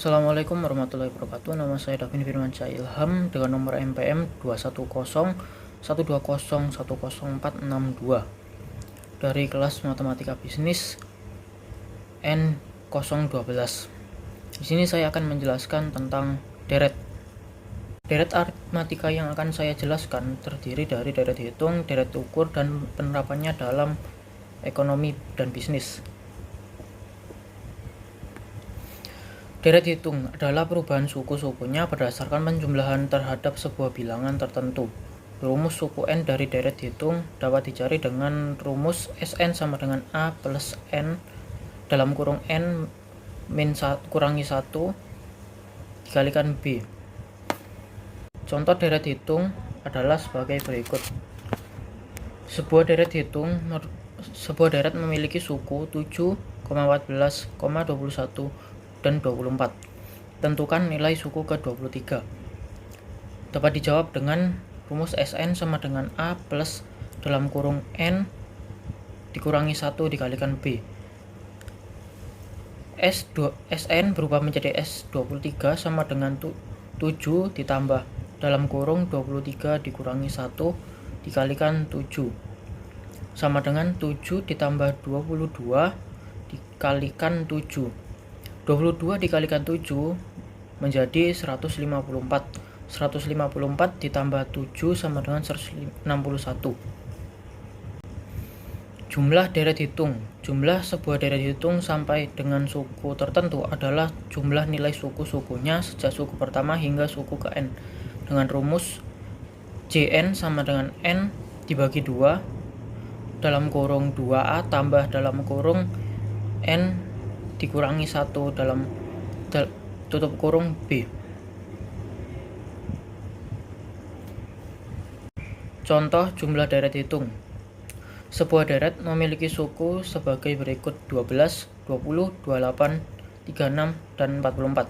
Assalamualaikum warahmatullahi wabarakatuh. Nama saya Davin Firmansyah Ilham dengan nomor MPM 21012010462 dari kelas Matematika Bisnis N012. Di sini saya akan menjelaskan tentang deret. Deret aritmatika yang akan saya jelaskan terdiri dari deret hitung, deret ukur, dan penerapannya dalam ekonomi dan bisnis. Deret hitung adalah perubahan suku-sukunya berdasarkan penjumlahan terhadap sebuah bilangan tertentu. Rumus suku n dari deret hitung dapat dicari dengan rumus Sn sama dengan A plus N dalam kurung N min kurangi 1 dikalikan B. Contoh deret hitung adalah sebagai berikut. Sebuah deret memiliki suku 7,14,21 dan 24. Tentukan nilai suku ke-23. Dapat dijawab dengan rumus Sn sama dengan A plus dalam kurung N dikurangi 1 dikalikan B. Sn berubah menjadi S23 sama dengan 7 ditambah dalam kurung 23 dikurangi 1 dikalikan 7 sama dengan 7 ditambah 22 dikalikan 7. 22 dikalikan 7 menjadi 154. 154 ditambah 7 sama dengan 161. Jumlah deret hitung. Jumlah sebuah deret hitung sampai dengan suku tertentu adalah jumlah nilai suku-sukunya sejak suku pertama hingga suku ke N dengan rumus Jn sama dengan N dibagi 2 dalam kurung 2A tambah dalam kurung N dikurangi 1 dalam tutup kurung B. Contoh jumlah deret hitung. Sebuah deret memiliki suku sebagai berikut 12, 20, 28, 36, dan 44.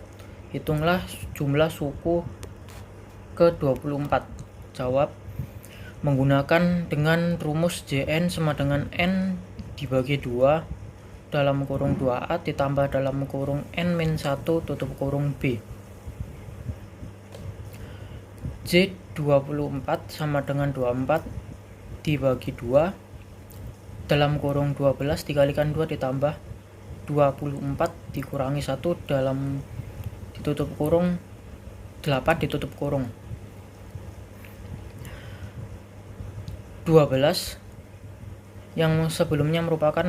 Hitunglah jumlah suku ke-24. Jawab menggunakan dengan rumus Jn sama dengan N dibagi 2 dalam kurung 2A ditambah dalam kurung N-1 tutup kurung B. J24 sama dengan 24 dibagi 2 dalam kurung 12 dikalikan 2 ditambah 24 dikurangi 1 dalam ditutup kurung 8 ditutup kurung 12 yang sebelumnya merupakan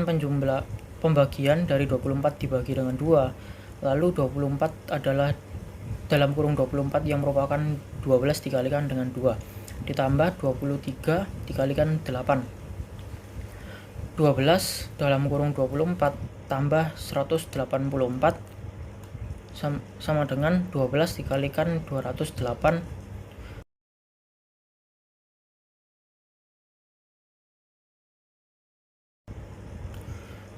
pembagian dari 24 dibagi dengan 2, lalu 24 adalah dalam kurung 24 yang merupakan 12 dikalikan dengan 2 ditambah 23 dikalikan 8. 12 dalam kurung 24 tambah 184 sama dengan 12 dikalikan 208.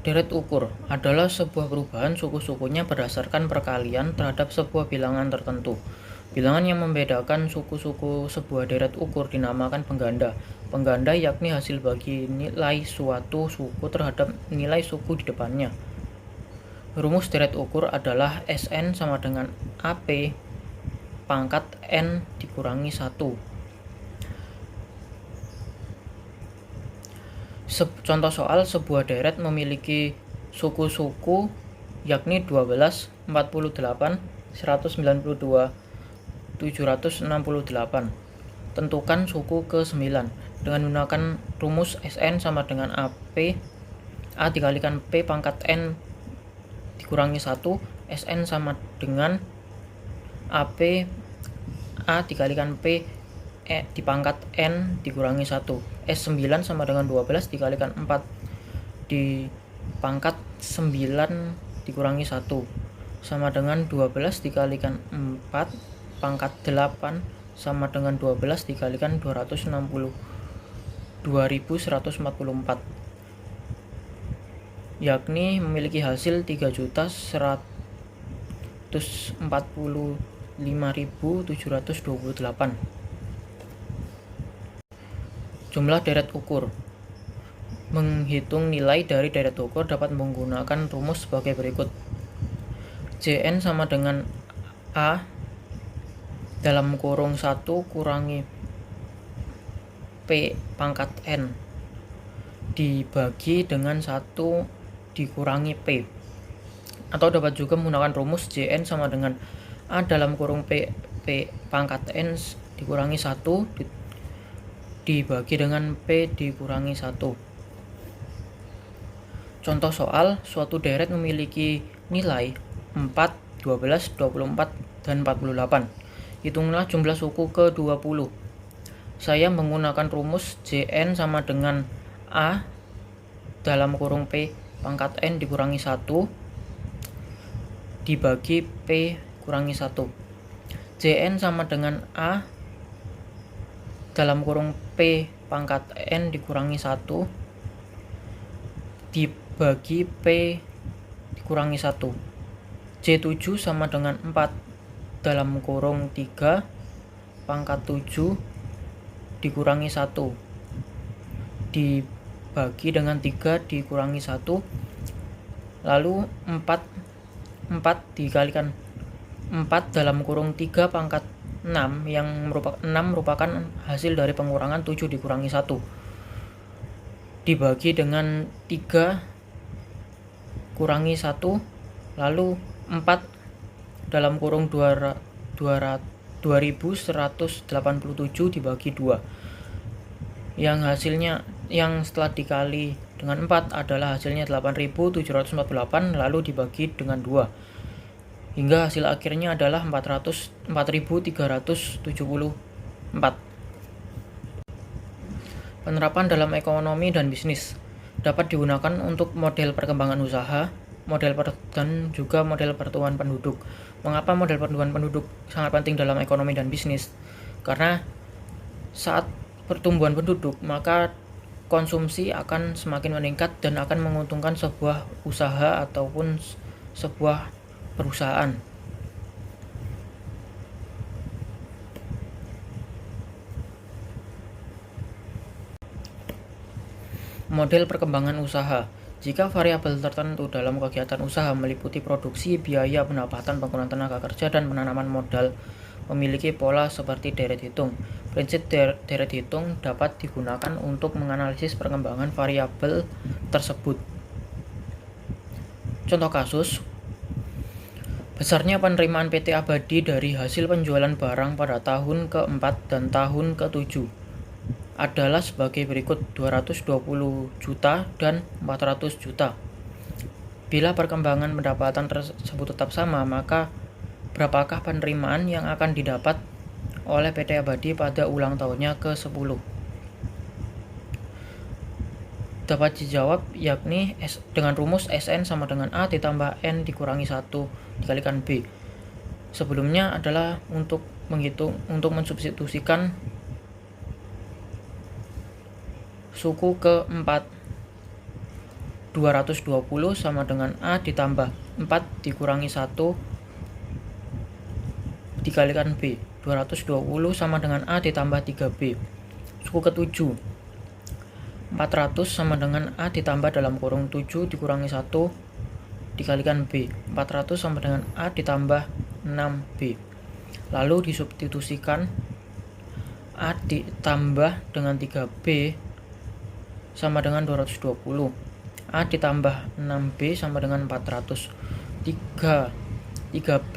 Deret ukur adalah sebuah perubahan suku-sukunya berdasarkan perkalian terhadap sebuah bilangan tertentu. Bilangan yang membedakan suku-suku sebuah deret ukur dinamakan pengganda. Pengganda yakni hasil bagi nilai suatu suku terhadap nilai suku di depannya. Rumus deret ukur adalah Sn sama dengan AP pangkat N dikurangi 1. Contoh soal, sebuah deret memiliki suku-suku yakni 12, 48, 192, 768. Tentukan suku ke-9 dengan menggunakan rumus Sn sama dengan AP A dikalikan P pangkat N dikurangi 1. Sn sama dengan AP A dikalikan P di pangkat N dikurangi 1. S9 sama dengan 12 dikalikan 4 di pangkat 9 dikurangi 1 sama dengan 12 dikalikan 4 pangkat 8 sama dengan 12 dikalikan 260 2144 yakni memiliki hasil 3.145.728. Jumlah deret ukur. Menghitung nilai dari deret ukur dapat menggunakan rumus sebagai berikut. Jn sama dengan A dalam kurung 1 kurangi P pangkat N dibagi dengan 1 dikurangi P. Atau dapat juga menggunakan rumus Jn sama dengan A dalam kurung P pangkat N dikurangi 1 dibagi dengan P dikurangi 1. Contoh soal, suatu deret memiliki nilai 4, 12, 24, dan 48. Hitunglah jumlah suku ke-20. Saya menggunakan rumus Jn sama dengan A dalam kurung P pangkat N dikurangi 1 dibagi P kurangi 1. Jn sama dengan A dalam kurung P pangkat N dikurangi 1 dibagi P dikurangi 1. J7 sama dengan 4 dalam kurung 3 pangkat 7 dikurangi 1 dibagi dengan 3 dikurangi 1. Lalu 4 dikalikan 4 dalam kurung 3 pangkat 6 yang merupakan hasil dari pengurangan 7 dikurangi 1 dibagi dengan 3 kurangi 1. Lalu 4 dalam kurung 2187 dibagi 2 yang setelah dikali dengan 4 adalah hasilnya 8748 lalu dibagi dengan 2 hingga hasil akhirnya adalah 4374. Penerapan dalam ekonomi dan bisnis dapat digunakan untuk model perkembangan usaha, dan juga model pertumbuhan penduduk. Mengapa model pertumbuhan penduduk sangat penting dalam ekonomi dan bisnis? Karena saat pertumbuhan penduduk, maka konsumsi akan semakin meningkat dan akan menguntungkan sebuah usaha ataupun sebuah perusahaan. Model perkembangan usaha. Jika variabel tertentu dalam kegiatan usaha meliputi produksi, biaya, pendapatan, penggunaan tenaga kerja, dan penanaman modal, memiliki pola seperti deret hitung. Prinsip deret hitung dapat digunakan untuk menganalisis perkembangan variabel tersebut. Contoh kasus, besarnya penerimaan PT Abadi dari hasil penjualan barang pada tahun ke-4 dan tahun ke-7 adalah sebagai berikut: 220 juta dan 400 juta. Bila perkembangan pendapatan tersebut tetap sama, maka berapakah penerimaan yang akan didapat oleh PT Abadi pada ulang tahunnya ke-10? Dapat dijawab yakni dengan rumus Sn sama dengan A ditambah N dikurangi 1 dikalikan B. Sebelumnya adalah untuk mensubstitusikan suku ke-4. 220 sama dengan A ditambah 4 dikurangi 1 dikalikan B. 220 sama dengan A ditambah 3B. Suku ke-7. 400 sama dengan A ditambah dalam kurung 7 dikurangi 1 dikalikan B. 400 sama dengan A ditambah 6B. Lalu disubstitusikan A ditambah dengan 3B sama dengan 220. A ditambah 6B sama dengan 400. 3B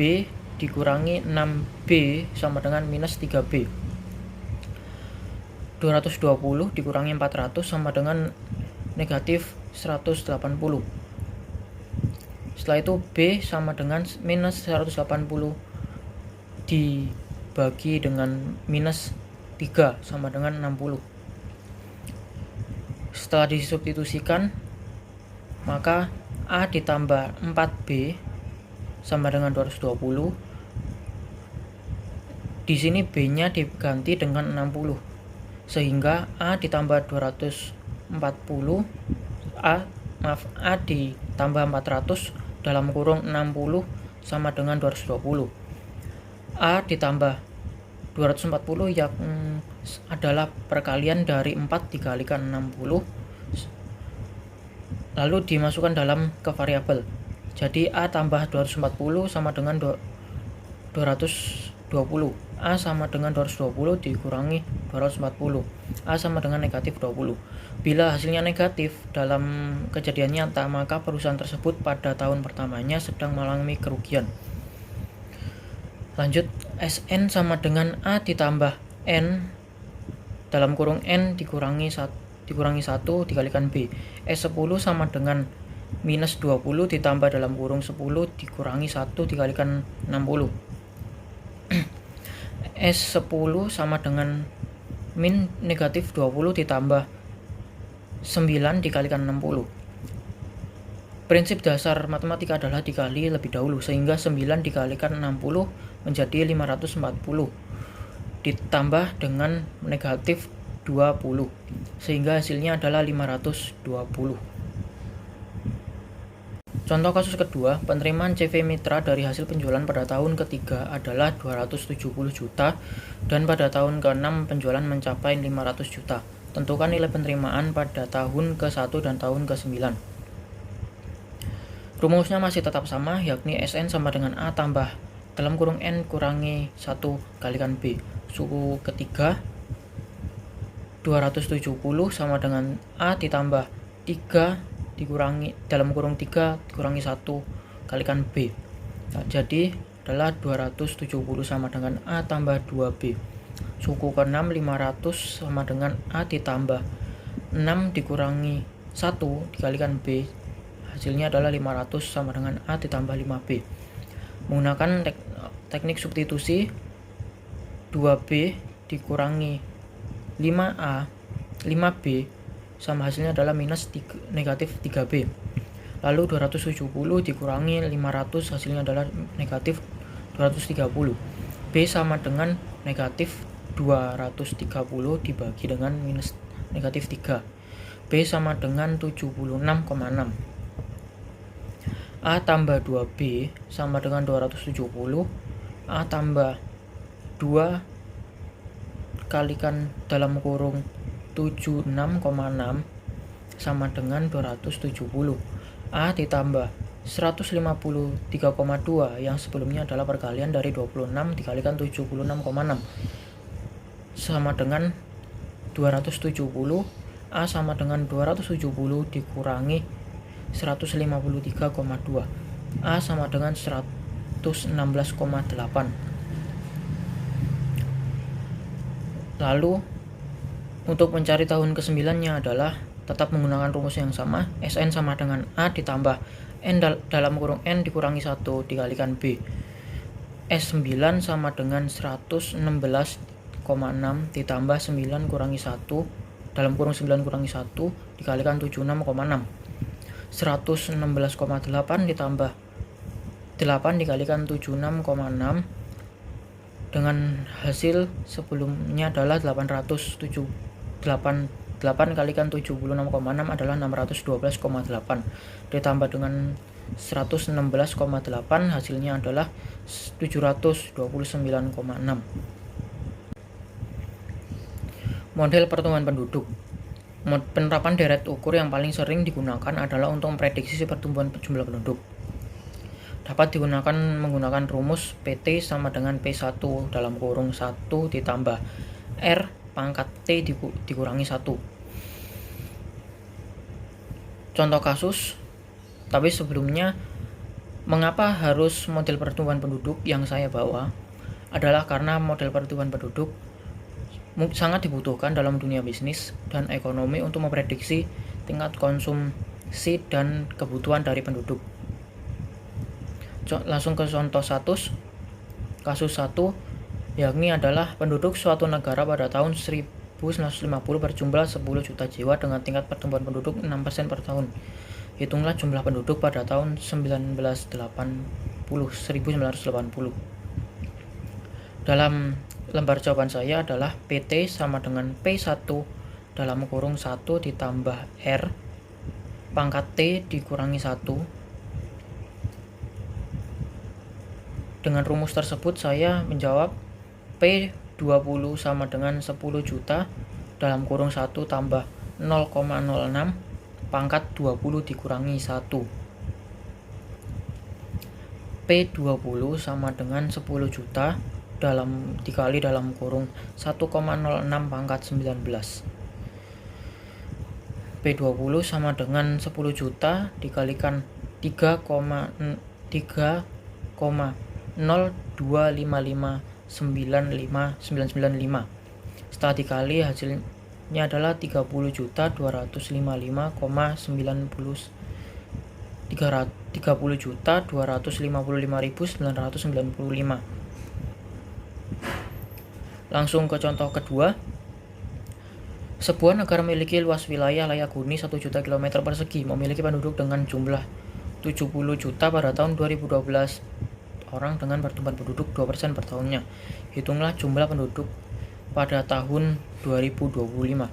dikurangi 6B sama dengan minus 3B. 220 dikurangi 400 sama dengan negatif 180. Setelah itu B sama dengan minus 180 dibagi dengan minus 3 sama dengan 60. Setelah disubstitusikan, maka A ditambah 4B sama dengan 220. Di sini B-nya diganti dengan 60. Sehingga A ditambah 240 A ditambah 400 dalam kurung 60 sama dengan 220. A ditambah 240 yang adalah perkalian dari 4 dikalikan 60 lalu dimasukkan ke variabel. Jadi A tambah 240 sama dengan 220. A sama dengan 220 dikurangi 240. A sama dengan negatif 20. Bila hasilnya negatif dalam kejadian nyata, maka perusahaan tersebut pada tahun pertamanya sedang mengalami kerugian. Lanjut, SN sama dengan A ditambah N dalam kurung N dikurangi 1 dikalikan B. S10 sama dengan minus 20 ditambah dalam kurung 10 dikurangi 1 dikalikan 60. S10 sama dengan min negatif 20 ditambah 9 dikalikan 60. Prinsip dasar matematika adalah dikali lebih dahulu, sehingga 9 dikalikan 60 menjadi 540 ditambah dengan negatif 20, sehingga hasilnya adalah 520. Contoh kasus kedua, penerimaan CV Mitra dari hasil penjualan pada tahun ketiga adalah 270 juta dan pada tahun ke-6 penjualan mencapai 500 juta. Tentukan nilai penerimaan pada tahun ke-1 dan tahun ke-9. Rumusnya masih tetap sama, yakni SN sama dengan A tambah dalam kurung N kurangi 1 kalikan B. Suku ketiga 270 sama dengan A ditambah 3 dikurangi dalam kurung 3 dikurangi 1 kalikan B. Nah, jadi adalah 270 sama dengan A tambah 2B. Suku ke-6 500 sama dengan A ditambah 6 dikurangi 1 dikalikan B. Hasilnya adalah 500 sama dengan A ditambah 5B. Menggunakan teknik substitusi, 2B dikurangi 5A 5B sama hasilnya adalah minus negatif 3B. Lalu 270 dikurangi 500 hasilnya adalah negatif 230. B sama dengan negatif 230 dibagi dengan minus negatif 3. B sama dengan 76,6. A tambah 2B sama dengan 270. A tambah 2 kalikan dalam kurung 76,6 sama dengan 270. A ditambah 153,2 yang sebelumnya adalah perkalian dari 26 dikalikan 76,6 sama dengan 270. A sama dengan 270 dikurangi 153,2. A sama dengan 116,8. Lalu untuk mencari tahun ke-9-nya adalah tetap menggunakan rumus yang sama, SN sama dengan A ditambah N dalam kurung N dikurangi 1 dikalikan B. S9 sama dengan 116,6 ditambah 9 kurangi 1 dalam kurung 9 kurangi 1 dikalikan 76,6. 116,8 ditambah 8 dikalikan 76,6 dengan hasil sebelumnya adalah 8 kalikan 76,6 adalah 612,8 ditambah dengan 116,8 hasilnya adalah 729,6. Model pertumbuhan penduduk. Penerapan deret ukur yang paling sering digunakan adalah untuk memprediksi pertumbuhan jumlah penduduk. Dapat digunakan menggunakan rumus PT sama dengan P1 dalam kurung 1 ditambah R pangkat T dikurangi 1. Contoh kasus, tapi sebelumnya, mengapa harus model pertumbuhan penduduk yang saya bawa? Adalah karena model pertumbuhan penduduk sangat dibutuhkan dalam dunia bisnis dan ekonomi untuk memprediksi tingkat konsumsi dan kebutuhan dari penduduk. Langsung ke contoh kasus 1, yakni adalah penduduk suatu negara pada tahun 1950 berjumlah 10 juta jiwa dengan tingkat pertumbuhan penduduk 6% per tahun. Hitunglah jumlah penduduk pada tahun 1980. Dalam lembar jawaban saya adalah PT sama dengan P1 dalam kurung 1 ditambah R pangkat T dikurangi 1. Dengan rumus tersebut saya menjawab P20 sama dengan 10 juta dalam kurung 1 tambah 0,06 pangkat 20 dikurangi 1. P20 sama dengan 10 juta dikali dalam kurung 1,06 pangkat 19. P20 sama dengan 10 juta dikalikan 3,025595995. Setelah dikali hasilnya adalah 30.255.995. Langsung ke contoh kedua. Sebuah negara memiliki luas wilayah layak huni 1 juta km persegi, memiliki penduduk dengan jumlah 70 juta pada tahun 2012, orang dengan pertumbuhan penduduk 2% per tahunnya. Hitunglah jumlah penduduk pada tahun 2025.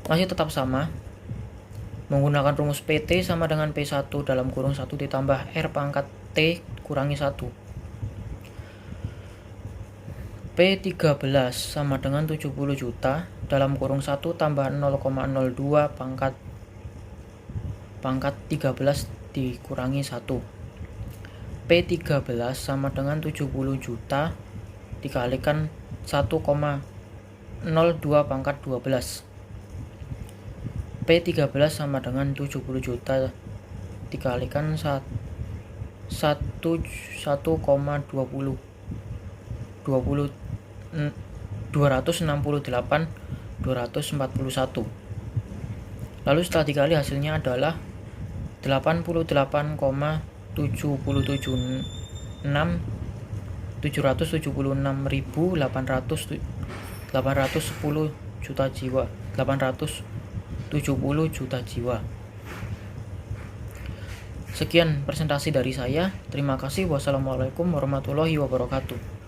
Masih tetap sama, menggunakan rumus PT sama dengan P1 dalam kurung 1 ditambah R pangkat T kurangi 1. P13 sama dengan 70 juta dalam kurung 1 tambah 0,02 pangkat 13 dikurangi 1. P13 sama dengan 70 juta dikalikan 1,02 pangkat 12. P13 sama dengan 70 juta dikalikan 268,241. Lalu setelah dikali hasilnya adalah 88,776.810 juta jiwa. 870 juta jiwa. Sekian presentasi dari saya. Terima kasih. Wassalamualaikum warahmatullahi wabarakatuh.